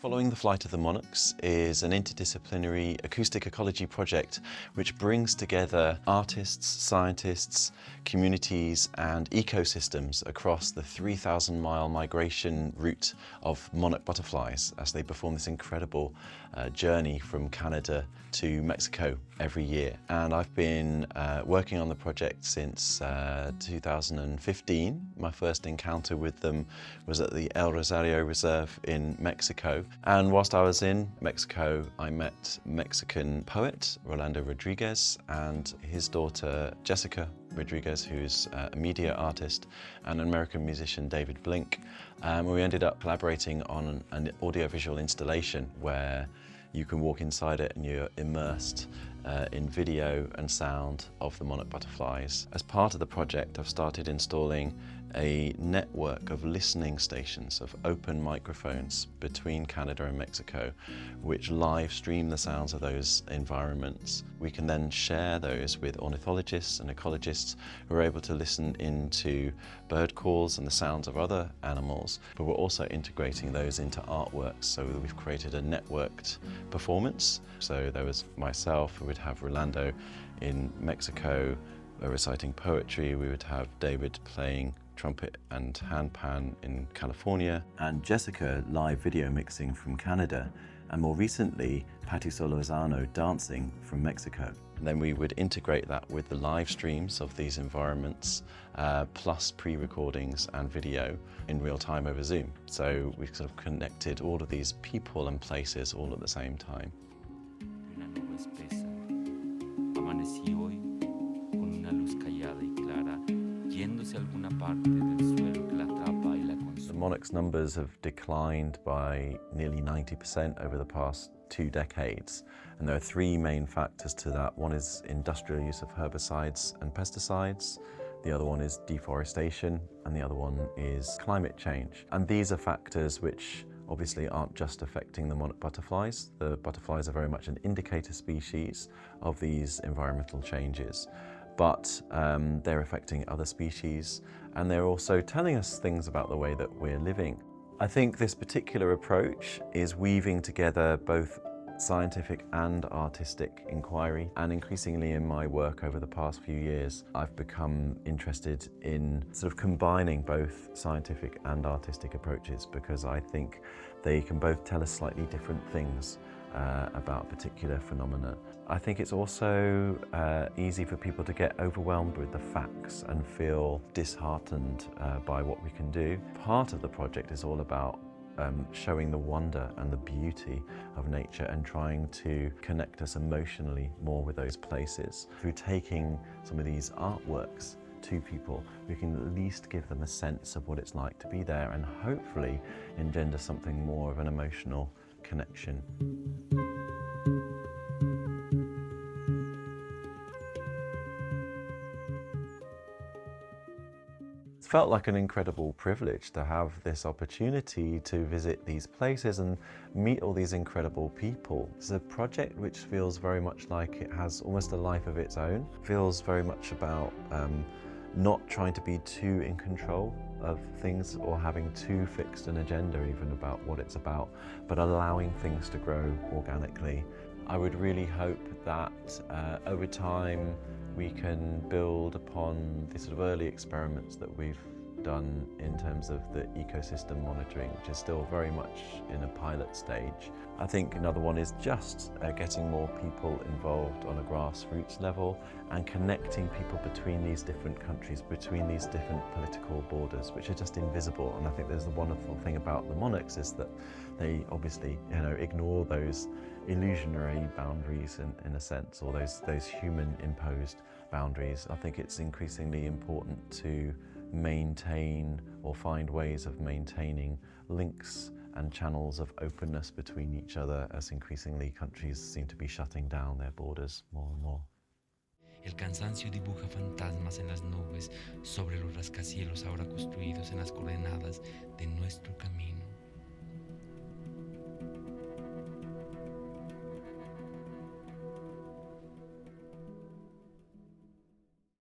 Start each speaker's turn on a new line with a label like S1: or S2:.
S1: Following the Flight of the Monarchs is an interdisciplinary acoustic ecology project which brings together artists, scientists, communities and ecosystems across the 3,000-mile migration route of monarch butterflies as they perform this incredible journey from Canada to Mexico every year. And I've been working on the project since 2015. My first encounter with them was at the El Rosario Reserve in Mexico. And whilst I was in Mexico, I met Mexican poet Rolando Rodriguez and his daughter Jessica Rodriguez, who's a media artist, and an American musician, David Blink. We ended up collaborating on an audiovisual installation where you can walk inside it and you're immersed in video and sound of the monarch butterflies. As part of the project, I've started installing a network of listening stations of open microphones between Canada and Mexico, which live stream the sounds of those environments. We can then share those with ornithologists and ecologists who are able to listen into bird calls and the sounds of other animals, but we're also integrating those into artworks so that we've created a networked performance. So there was myself, we would have Rolando in Mexico reciting poetry, we would have David playing trumpet and handpan in California, and Jessica live video mixing from Canada, and more recently Patty Solozano dancing from Mexico. And then we would integrate that with the live streams of these environments, plus pre-recordings and video in real time over Zoom. So we sort of connected all of these people and places all at the ssame time.
S2: Una nube espesa. Amanecí hoy con una luz callada y clara, yéndose a alguna parte del suelo que la atrapa y la consume.
S1: The monarchs' numbers have declined by nearly 90% over the past 2 decades, and there are 3 main factors to that. One is industrial use of herbicides and pesticides, the other one is deforestation, and the other one is climate change. And these are factors which obviously aren't just affecting the monarch butterflies. The butterflies are very much an indicator species of these environmental changes, but they're affecting other species, and they're also telling us things about the way that we're living. I think this particular approach is weaving together both scientific and artistic inquiry, and increasingly in my work over the past few years, I've become interested in sort of combining both scientific and artistic approaches, because I think they can both tell us slightly different things about particular phenomena. I think it's also easy for people to get overwhelmed with the facts and feel disheartened by what we can do. Part of the project is all about showing the wonder and the beauty of nature and trying to connect us emotionally more with those places. Through taking some of these artworks to people, we can at least give them a sense of what it's like to be there and hopefully engender something more of an emotional connection. It's felt like an incredible privilege to have this opportunity to visit these places and meet all these incredible people. It's a project which feels very much like it has almost a life of its own. It feels very much about not trying to be too in control of things or having too fixed an agenda even about what it's about, but allowing things to grow organically. I would really hope that over time we can build upon the sort of early experiments that we've done in terms of the ecosystem monitoring, which is still very much in a pilot stage. I think another one is just getting more people involved on a grassroots level and connecting people between these different countries, between these different political borders, which are just invisible. And I think there's the wonderful thing about the monarchs is that they obviously, ignore those illusionary boundaries in a sense, or those human imposed boundaries. I think it's increasingly important to maintain or find ways of maintaining links and channels of openness between each other as increasingly countries seem to be shutting down their borders more and more.
S3: El cansancio dibuja fantasmas en las nubes sobre los rascacielos ahora construidos en las coordenadas de nuestro camino.